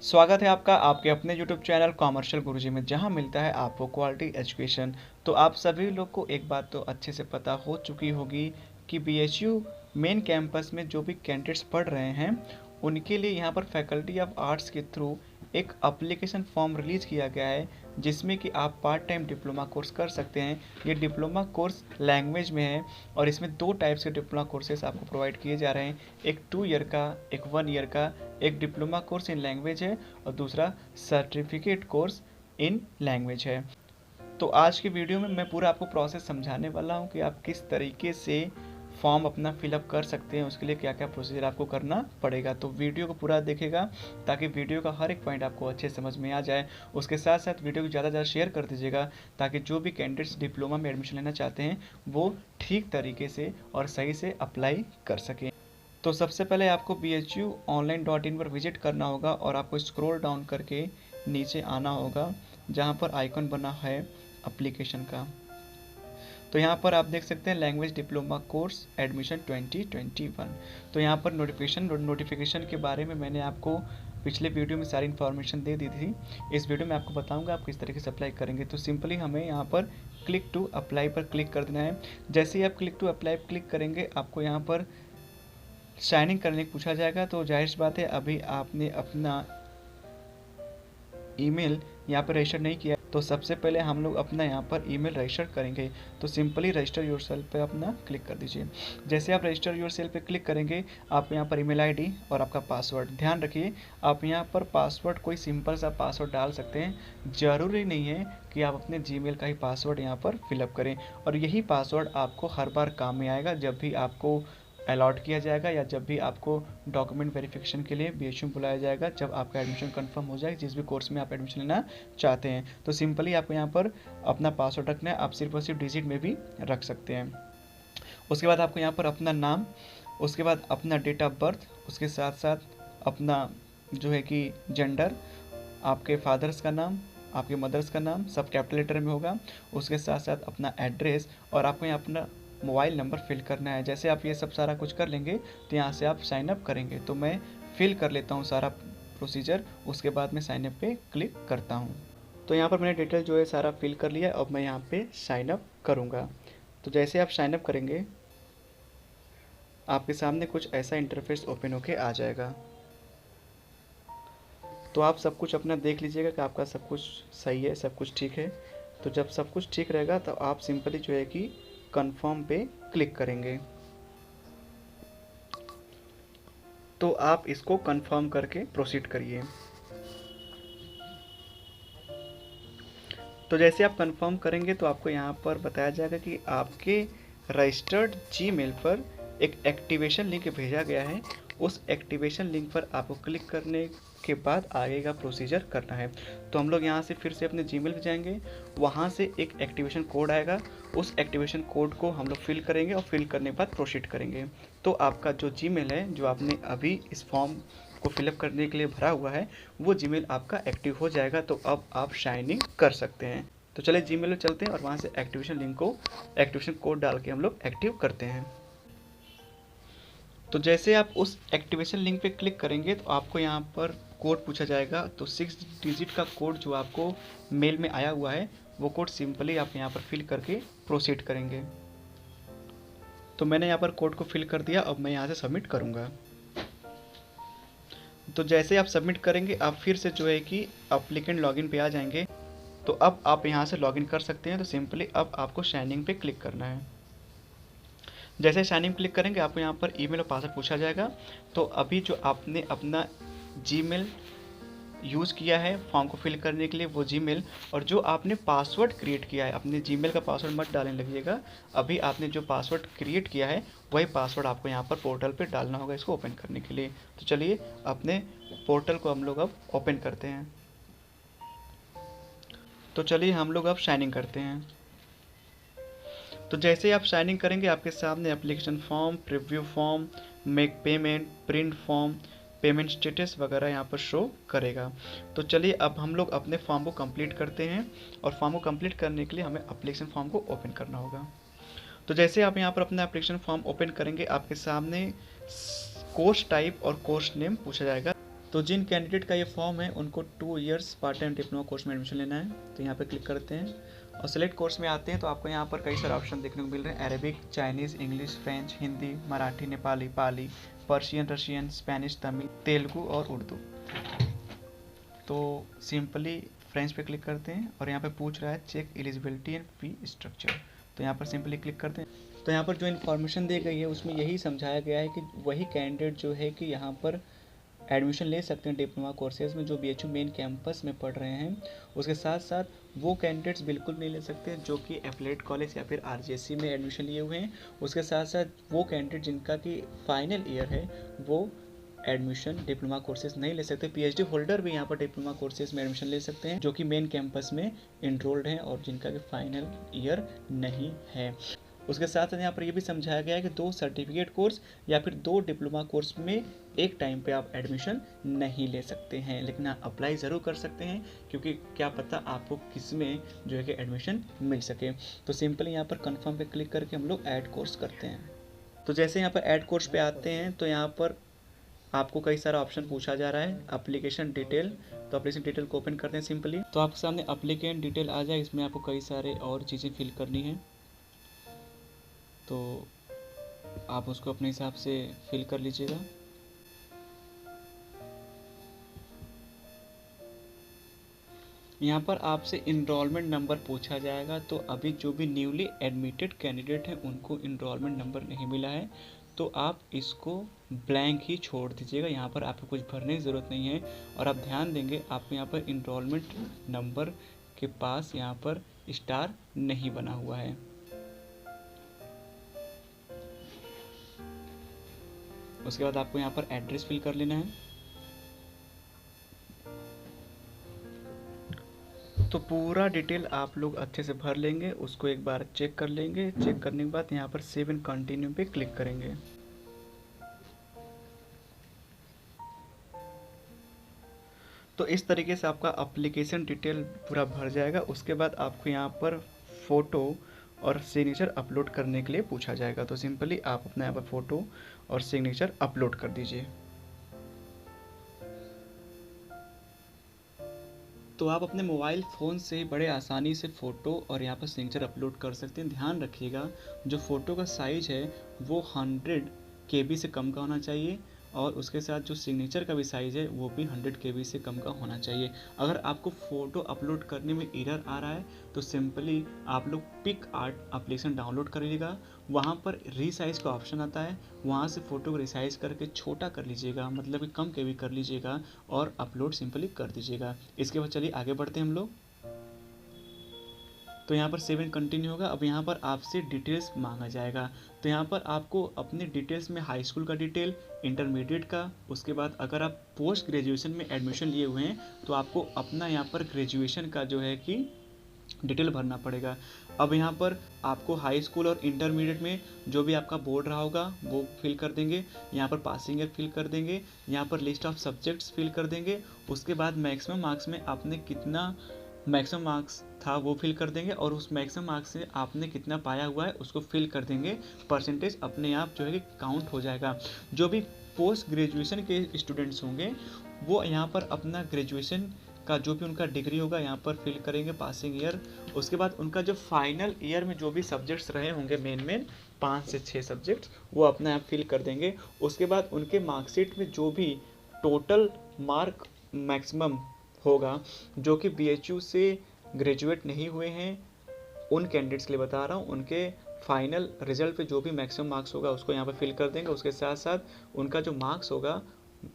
स्वागत है आपका आपके अपने YouTube चैनल कॉमर्शियल गुरुजी में, जहां मिलता है आपको क्वालिटी एजुकेशन। तो आप सभी लोग को एक बात तो अच्छे से पता हो चुकी होगी कि BHU मेन कैंपस में जो भी कैंडिडेट्स पढ़ रहे हैं उनके लिए यहां पर फैकल्टी ऑफ आर्ट्स के थ्रू एक एप्लीकेशन फॉर्म रिलीज़ किया गया है, जिसमें कि आप पार्ट टाइम डिप्लोमा कोर्स कर सकते हैं। ये डिप्लोमा कोर्स लैंग्वेज में है और इसमें दो टाइप्स के डिप्लोमा कोर्सेज आपको प्रोवाइड किए जा रहे हैं। एक 2 ईयर का, एक 1 ईयर का। एक डिप्लोमा कोर्स इन लैंग्वेज है और दूसरा सर्टिफिकेट कोर्स इन लैंग्वेज है। तो आज की वीडियो में मैं पूरा आपको प्रोसेस समझाने वाला हूँ कि आप किस तरीके से फॉर्म अपना फिलअप कर सकते हैं, उसके लिए क्या क्या प्रोसीजर आपको करना पड़ेगा। तो वीडियो को पूरा देखेगा ताकि वीडियो का हर एक पॉइंट आपको अच्छे समझ में आ जाए। उसके साथ साथ वीडियो को ज़्यादा ज़्यादा शेयर कर दीजिएगा ताकि जो भी कैंडिडेट्स डिप्लोमा में एडमिशन लेना चाहते हैं वो ठीक तरीके से और सही से अप्लाई कर सकें। तो सबसे पहले आपको bhuonline.in पर विजिट करना होगा और आपको स्क्रॉल डाउन करके नीचे आना होगा जहां पर आइकन बना है एप्लीकेशन का। तो यहाँ पर आप देख सकते हैं लैंग्वेज डिप्लोमा कोर्स एडमिशन 2021। तो यहाँ पर नोटिफिकेशन के बारे में मैंने आपको पिछले वीडियो में सारी इन्फॉर्मेशन दे दी थी। इस वीडियो में आपको बताऊंगा आप किस तरीके से अप्लाई करेंगे। तो सिंपली हमें यहाँ पर क्लिक टू अप्लाई पर क्लिक कर देना है। जैसे ही आप क्लिक टू अप्लाई पर क्लिक करेंगे आपको यहाँ पर साइन इन करने को पूछा जाएगा। तो जाहिर सी बात है अभी आपने अपना ईमेल यहाँ पर रजिस्टर नहीं किया, तो सबसे पहले हम लोग अपना यहाँ पर ईमेल रजिस्टर करेंगे। तो सिंपली रजिस्टर योरसेल्फ पे अपना क्लिक कर दीजिए। जैसे आप रजिस्टर योरसेल्फ पे क्लिक करेंगे आपको यहाँ पर ईमेल आईडी और आपका पासवर्ड, ध्यान रखिए आप यहाँ पर पासवर्ड कोई सिंपल सा पासवर्ड डाल सकते हैं। ज़रूरी नहीं है कि आप अपने जीमेल का ही पासवर्ड यहाँ पर फिलअप करें, और यही पासवर्ड आपको हर बार काम में आएगा जब भी आपको अलॉट किया जाएगा या जब भी आपको डॉक्यूमेंट वेरिफिकेशन के लिए BHU में बुलाया जाएगा, जब आपका एडमिशन कंफर्म हो जाए जिस भी कोर्स में आप एडमिशन लेना चाहते हैं। तो सिंपली आपको यहाँ पर अपना पासवर्ड रखना है, आप सिर्फ और सिर्फ डिजिट में भी रख सकते हैं। उसके बाद आपको यहाँ पर अपना नाम, उसके बाद अपना डेट ऑफ बर्थ, उसके साथ साथ अपना जो है कि जेंडर, आपके फादर्स का नाम, आपके मदर्स का नाम सब कैपिटल लेटर में होगा। उसके साथ साथ अपना एड्रेस और आपको यहाँ अपना मोबाइल नंबर फिल करना है। जैसे आप ये सब सारा कुछ कर लेंगे तो यहाँ से आप साइन अप करेंगे। तो मैं फिल कर लेता हूँ सारा प्रोसीजर, उसके बाद मैं साइन अप पे क्लिक करता हूँ। तो यहाँ पर मैंने डिटेल जो है सारा फिल कर लिया। अब मैं यहाँ पे साइन अप करूँगा। तो जैसे आप साइन अप करेंगे आपके सामने कुछ ऐसा इंटरफेस ओपन होके आ जाएगा। तो आप सब कुछ अपना देख लीजिएगा कि आपका सब कुछ सही है, सब कुछ ठीक है। तो जब सब कुछ ठीक रहेगा तो आप सिंपली जो है कि कंफर्म पे क्लिक करेंगे। तो आप इसको कंफर्म करके प्रोसीड करिए। तो जैसे आप कंफर्म करेंगे तो आपको यहाँ पर बताया जाएगा कि आपके रजिस्टर्ड जीमेल पर एक एक्टिवेशन लिंक भेजा गया है। उस एक्टिवेशन लिंक पर आपको क्लिक करने के बाद आगे का प्रोसीजर करना है। तो हम लोग यहाँ से फिर से अपने जीमेल पे जाएंगे, वहाँ से एक एक्टिवेशन कोड आएगा। उस एक्टिवेशन कोड को हम लोग फिल करेंगे और फिल करने के बाद प्रोसीड करेंगे। तो आपका जो जीमेल है जो आपने अभी इस फॉर्म को फिलअप करने के लिए भरा हुआ है वो जीमेल आपका एक्टिव हो जाएगा। तो अब आप साइन इन कर सकते हैं। तो चलिए जीमेल में चलते हैं और वहाँ से एक्टिवेशन लिंक को, एक्टिवेशन कोड डाल के हम लोग एक्टिव करते हैं। तो जैसे आप उस एक्टिवेशन लिंक पे क्लिक करेंगे तो आपको यहाँ पर कोड पूछा जाएगा। तो 6 डिजिट का कोड जो आपको मेल में आया हुआ है वो कोड सिंपली आप यहाँ पर फिल करके प्रोसीड करेंगे। तो मैंने यहाँ पर कोड को फिल कर दिया। अब मैं यहाँ से सबमिट करूँगा। तो जैसे आप सबमिट करेंगे आप फिर से जो है कि एप्लीकेंट लॉगिन पे आ जाएंगे। तो अब आप यहाँ से लॉगिन कर सकते हैं। तो सिंपली अब आपको साइन इन पे क्लिक करना है। जैसे साइन इन क्लिक करेंगे आपको यहाँ पर ईमेल और पासवर्ड पूछा जाएगा। तो अभी जो आपने अपना जीमेल यूज़ किया है फॉर्म को फिल करने के लिए वो जीमेल, और जो आपने पासवर्ड क्रिएट किया है, अपने जीमेल का पासवर्ड मत डालने लगिएगा। अभी आपने जो पासवर्ड क्रिएट किया है वही पासवर्ड आपको यहाँ पर पोर्टल पे डालना होगा इसको ओपन करने के लिए। तो चलिए अपने पोर्टल को हम लोग अब ओपन करते हैं। तो चलिए हम लोग अब साइन इन करते हैं। तो जैसे आप साइन इन करेंगे आपके सामने application form, preview form, make payment, print form, payment status वगैरह यहाँ पर शो करेगा। तो चलिए अब हम लोग अपने फॉर्म को कंप्लीट करते हैं, और फॉर्म को कंप्लीट करने के लिए हमें एप्लीकेशन फॉर्म को ओपन करना होगा। तो जैसे आप यहाँ पर अपना एप्लीकेशन फॉर्म ओपन करेंगे आपके सामने कोर्स टाइप और कोर्स नेम पूछा जाएगा। तो जिन कैंडिडेट का ये फॉर्म है उनको 2 years part time diploma course में एडमिशन लेना है। तो यहाँ पर क्लिक करते हैं और सेलेक्ट कोर्स में आते हैं तो आपको यहाँ पर कई सारे ऑप्शन देखने को मिल रहे हैं। Arabic, Chinese, English, French, Hindi, Marathi, Nepali, Pali, Persian, Russian, Spanish, Tamil, Telugu और उर्दू। तो सिंपली फ्रेंच पे क्लिक करते हैं और यहाँ पे पूछ रहा है check eligibility and fee structure. तो यहाँ पर सिंपली क्लिक करते हैं। तो यहाँ पर जो इन्फॉर्मेशन दी गई है उसमें यही समझाया गया है कि वही कैंडिडेट जो है कि यहाँ पर एडमिशन ले सकते हैं डिप्लोमा कोर्सेज में जो BHU मेन कैंपस में पढ़ रहे हैं। उसके साथ साथ वो कैंडिडेट्स बिल्कुल नहीं ले सकते जो कि एफिलिएट कॉलेज या फिर RJC में एडमिशन लिए हुए हैं। उसके साथ साथ वो कैंडिडेट जिनका कि फाइनल ईयर है वो एडमिशन डिप्लोमा कोर्सेज नहीं ले सकते। PhD होल्डर भी यहाँ पर डिप्लोमा कोर्सेज में एडमिशन ले सकते हैं जो कि मेन कैंपस में इनरोल्ड हैं और जिनका कि फाइनल ईयर नहीं है। उसके साथ साथ यहाँ पर ये भी समझाया गया है कि 2 सर्टिफिकेट कोर्स या फिर 2 डिप्लोमा कोर्स में एक टाइम पे आप एडमिशन नहीं ले सकते हैं, लेकिन आप अप्लाई ज़रूर कर सकते हैं क्योंकि क्या पता आपको किस में जो है कि एडमिशन मिल सके। तो सिंपली यहाँ पर कन्फर्म पे क्लिक करके हम लोग ऐड कोर्स करते हैं। तो जैसे यहाँ पर ऐड कोर्स पे आते हैं तो यहाँ पर आपको कई सारा ऑप्शन पूछा जा रहा है। एप्लीकेशन डिटेल, तो एप्लीकेशन डिटेल को ओपन करते हैं सिंपली। तो आपके सामने एप्लीकेंट डिटेल आ जाए, इसमें आपको कई सारे और चीज़ें फिल करनी है तो आप उसको अपने हिसाब से फिल कर लीजिएगा। यहाँ पर आपसे इनरोलमेंट नंबर पूछा जाएगा। तो अभी जो भी न्यूली एडमिटेड कैंडिडेट हैं उनको इनरोलमेंट नंबर नहीं मिला है तो आप इसको ब्लैंक ही छोड़ दीजिएगा। यहाँ पर आपको कुछ भरने की ज़रूरत नहीं है। और आप ध्यान देंगे आपको यहाँ पर इनरोलमेंट नंबर के पास यहाँ पर स्टार नहीं बना हुआ है। उसके बाद आपको यहाँ पर एड्रेस फिल कर लेना है। तो पूरा डिटेल आप लोग अच्छे से भर लेंगे, उसको एक बार चेक कर लेंगे। चेक करने के बाद यहाँ पर सेव एंड कंटिन्यू पे क्लिक करेंगे। तो इस तरीके से आपका एप्लीकेशन डिटेल पूरा भर जाएगा। उसके बाद आपको यहाँ पर फ़ोटो और सिग्नेचर अपलोड करने के लिए पूछा जाएगा। तो सिंपली आप अपना यहाँ पर फ़ोटो और सिग्नेचर अपलोड कर दीजिए। तो आप अपने मोबाइल फ़ोन से बड़े आसानी से फ़ोटो और यहाँ पर सिग्नेचर अपलोड कर सकते हैं। ध्यान रखिएगा जो फ़ोटो का साइज़ है वो 100 KB से कम का होना चाहिए और उसके साथ जो सिग्नेचर का भी साइज़ है वो भी 100 KB से कम का होना चाहिए। अगर आपको फ़ोटो अपलोड करने में एरर आ रहा है तो सिंपली आप लोग पिक आर्ट एप्लीकेशन डाउनलोड कर लीजिएगा। वहाँ पर रीसाइज़ का ऑप्शन आता है, वहाँ से फ़ोटो को रिसाइज़ करके छोटा कर लीजिएगा, मतलब कि कम KB कर लीजिएगा और अपलोड सिंपली कर दीजिएगा। इसके बाद चलिए आगे बढ़ते हैं हम लोग। तो यहाँ पर सेव एंड कंटिन्यू होगा। अब यहाँ पर आपसे डिटेल्स मांगा जाएगा। तो यहाँ पर आपको अपने डिटेल्स में हाई स्कूल का डिटेल, इंटरमीडिएट का, उसके बाद अगर आप पोस्ट ग्रेजुएशन में एडमिशन लिए हुए हैं तो आपको अपना यहाँ पर ग्रेजुएशन का जो है कि डिटेल भरना पड़ेगा। अब यहाँ पर आपको हाई स्कूल और इंटरमीडिएट में जो भी आपका बोर्ड रहा होगा वो फिल कर देंगे। यहाँ पर पासिंग ईयर फिल कर देंगे। यहाँ पर लिस्ट ऑफ सब्जेक्ट्स फिल कर देंगे। उसके बाद मैक्सिमम मार्क्स में आपने कितना मैक्सिमम मार्क्स था वो फिल कर देंगे और उस मैक्सिमम मार्क्स से आपने कितना पाया हुआ है उसको फिल कर देंगे। परसेंटेज अपने आप जो है कि काउंट हो जाएगा। जो भी पोस्ट ग्रेजुएशन के स्टूडेंट्स होंगे वो यहाँ पर अपना ग्रेजुएशन का जो भी उनका डिग्री होगा यहाँ पर फिल करेंगे, पासिंग ईयर। उसके बाद उनका जो फाइनल ईयर में जो भी सब्जेक्ट्स रहे होंगे मेन 5 से 6 सब्जेक्ट्स वो अपना यहाँ फिल कर देंगे। उसके बाद उनके मार्कशीट में जो भी टोटल मार्क मैक्सिमम होगा जो कि BHU से ग्रेजुएट नहीं हुए हैं उन कैंडिडेट्स के लिए बता रहा हूँ, उनके फाइनल रिजल्ट पे जो भी मैक्सिमम मार्क्स होगा उसको यहाँ पे फिल कर देंगे। उसके साथ साथ उनका जो मार्क्स होगा,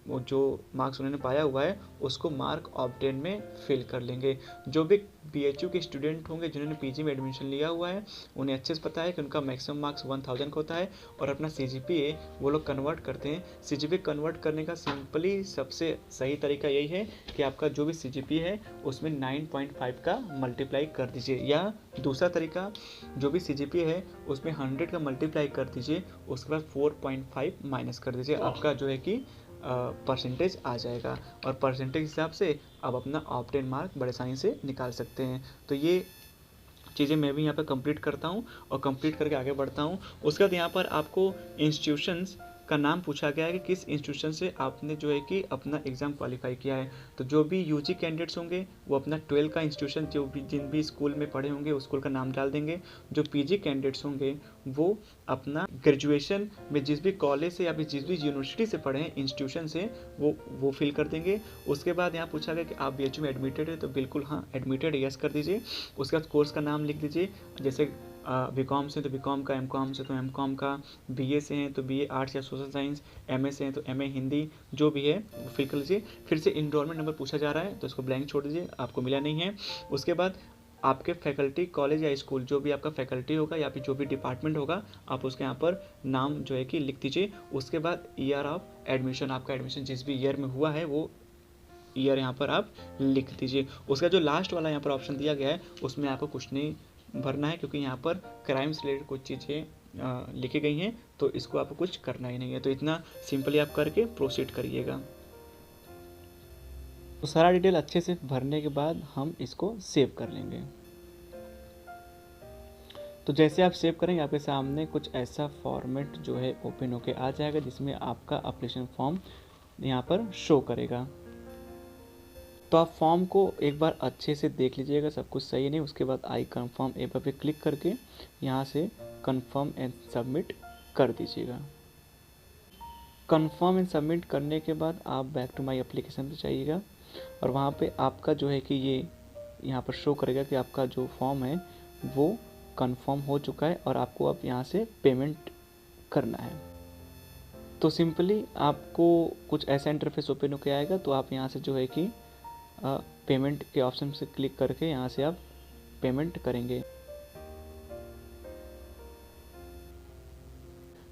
वो जो मार्क्स उन्होंने पाया हुआ है उसको मार्क ऑब्टेन में फिल कर लेंगे। जो भी BHU के स्टूडेंट होंगे जिन्होंने PG में एडमिशन लिया हुआ है उन्हें अच्छे से पता है कि उनका मैक्सिमम मार्क्स 1000 का होता है और अपना CGPA वो लोग कन्वर्ट करते हैं। CGPA कन्वर्ट करने का सिंपली सबसे सही तरीका यही है कि आपका जो भी CGPA है उसमें 9.5 का मल्टीप्लाई कर दीजिए, या दूसरा तरीका जो भी CGPA है उसमें 100 का मल्टीप्लाई कर दीजिए, उसके बाद 4.5 माइनस कर दीजिए। आपका जो है कि परसेंटेज आ जाएगा और परसेंटेज हिसाब से आप अपना ऑब्टेन मार्क बड़े आसानी से निकाल सकते हैं। तो ये चीज़ें मैं भी यहाँ पर कंप्लीट करता हूँ और कंप्लीट करके आगे बढ़ता हूँ। उसके बाद यहाँ पर आपको इंस्टीट्यूशंस का नाम पूछा गया है कि किस इंस्टीट्यूशन से आपने जो है कि अपना एग्ज़ाम क्वालिफाई किया है। तो जो भी यूजी कैंडिडेट्स होंगे वो अपना 12 का इंस्टीट्यूशन जो भी जिन भी स्कूल में पढ़े होंगे उस स्कूल का नाम डाल देंगे। जो पीजी कैंडिडेट्स होंगे वो अपना ग्रेजुएशन में जिस भी कॉलेज से या फिर जिस भी यूनिवर्सिटी से पढ़े हैं इंस्टीट्यूशन से वो फिल कर देंगे। उसके बाद यहाँ पूछा गया कि आप बीएचयू में एडमिटेड है, तो बिल्कुल हाँ एडमिटेड यस कर दीजिए। उसके बाद कोर्स का नाम लिख दीजिए, जैसे बीकॉम से तो बीकॉम का, एमकॉम से तो एमकॉम का, बीए से हैं तो बीए आर्ट्स या सोशल साइंस, एमए से हैं तो एमए हिंदी, जो भी है वो फिल कर लीजिए। फिर से इनरोलमेंट नंबर पूछा जा रहा है तो इसको ब्लैंक छोड़ दीजिए, आपको मिला नहीं है। उसके बाद आपके फैकल्टी कॉलेज या स्कूल जो भी आपका फैकल्टी होगा या फिर जो भी डिपार्टमेंट होगा आप उसके यहाँ पर नाम जो है कि लिख दीजिए। उसके बाद ईयर ऑफ एडमिशन, आपका एडमिशन जिस भी ईयर में हुआ है वो ईयर यहाँ पर आप लिख दीजिए। उसका जो लास्ट वाला यहाँ पर ऑप्शन दिया गया है उसमें आपको कुछ नहीं भरना है, क्योंकि यहाँ पर क्राइम से रिलेटेड कुछ चीज़ें लिखी गई हैं तो इसको आपको कुछ करना ही नहीं है। तो इतना सिंपली आप करके प्रोसीड करिएगा। तो सारा डिटेल अच्छे से भरने के बाद हम इसको सेव कर लेंगे। तो जैसे आप सेव करेंगे आपके सामने कुछ ऐसा फॉर्मेट जो है ओपन होके आ जाएगा, जिसमें आपका एप्लीकेशन फॉर्म यहाँ पर शो करेगा। तो आप फॉर्म को एक बार अच्छे से देख लीजिएगा, सब कुछ सही नहीं। उसके बाद आई कन्फर्म ऐप पे क्लिक करके यहाँ से कन्फर्म एंड सबमिट कर दीजिएगा। कन्फर्म एंड सबमिट करने के बाद आप बैक टू माई एप्लीकेशन पे जाइएगा और वहाँ पे आपका जो है कि ये यहाँ पर शो करेगा कि आपका जो फॉर्म है वो कन्फर्म हो चुका है और आपको अब यहाँ से पेमेंट करना है। तो सिंपली आपको कुछ ऐसा इंटरफेस ओपन होकर आएगा, तो आप यहाँ से जो है कि पेमेंट के ऑप्शन से क्लिक करके यहाँ से आप पेमेंट करेंगे।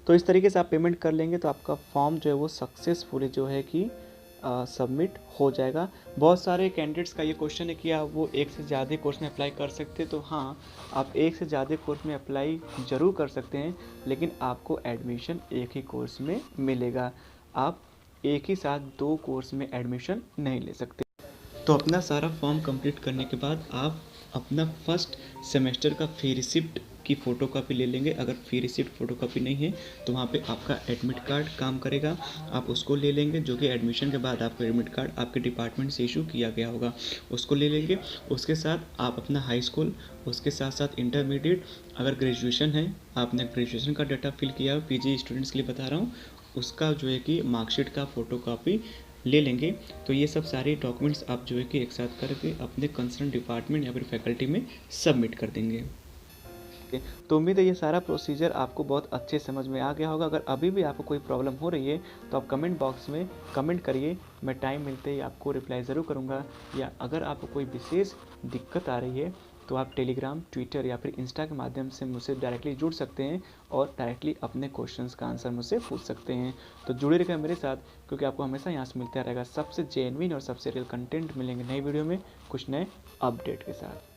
तो इस तरीके से आप पेमेंट कर लेंगे तो आपका फॉर्म जो है वो सक्सेसफुली जो है कि सबमिट हो जाएगा। बहुत सारे कैंडिडेट्स का ये क्वेश्चन है कि आप वो एक से ज़्यादा कोर्स में अप्लाई कर सकते हैं। तो हाँ, आप एक से ज़्यादा कोर्स में अप्लाई ज़रूर कर सकते हैं, लेकिन आपको एडमिशन एक ही कोर्स में मिलेगा। आप एक ही साथ 2 कोर्स में एडमिशन नहीं ले सकते। तो अपना सारा फॉर्म कंप्लीट करने के बाद आप अपना फर्स्ट सेमेस्टर का फी रिसिप्ट की फ़ोटोकॉपी ले लेंगे। अगर फी रिसिप्ट फ़ोटोकॉपी नहीं है तो वहाँ पे आपका एडमिट कार्ड काम करेगा, आप उसको ले लेंगे, जो कि एडमिशन के बाद आपको एडमिट कार्ड आपके डिपार्टमेंट से इशू किया गया होगा, उसको ले लेंगे। उसके साथ आप अपना हाई स्कूल, उसके साथ साथ इंटरमीडिएट, अगर ग्रेजुएशन है आपने ग्रेजुएशन का डाटा फिल किया, पीजी स्टूडेंट्स के लिए बता रहा हूँ, उसका जो है कि मार्कशीट का फ़ोटोकॉपी ले लेंगे। तो ये सब सारे डॉक्यूमेंट्स आप जो है कि एक साथ करके अपने कंसर्न डिपार्टमेंट या फिर फैकल्टी में सबमिट कर देंगे। तो उम्मीद है ये सारा प्रोसीजर आपको बहुत अच्छे समझ में आ गया होगा। अगर अभी भी आपको कोई प्रॉब्लम हो रही है तो आप कमेंट बॉक्स में कमेंट करिए, मैं टाइम मिलते ही आपको रिप्लाई ज़रूर करूँगा। या अगर आपको कोई विशेष दिक्कत आ रही है तो आप टेलीग्राम, ट्विटर या फिर इंस्टा के माध्यम से मुझसे डायरेक्टली जुड़ सकते हैं और डायरेक्टली अपने क्वेश्चंस का आंसर मुझसे पूछ सकते हैं। तो जुड़े रहिएगा मेरे साथ, क्योंकि आपको हमेशा यहाँ से मिलता रहेगा सबसे जेन्युइन और सबसे रियल कंटेंट मिलेंगे नई वीडियो में कुछ नए अपडेट के साथ।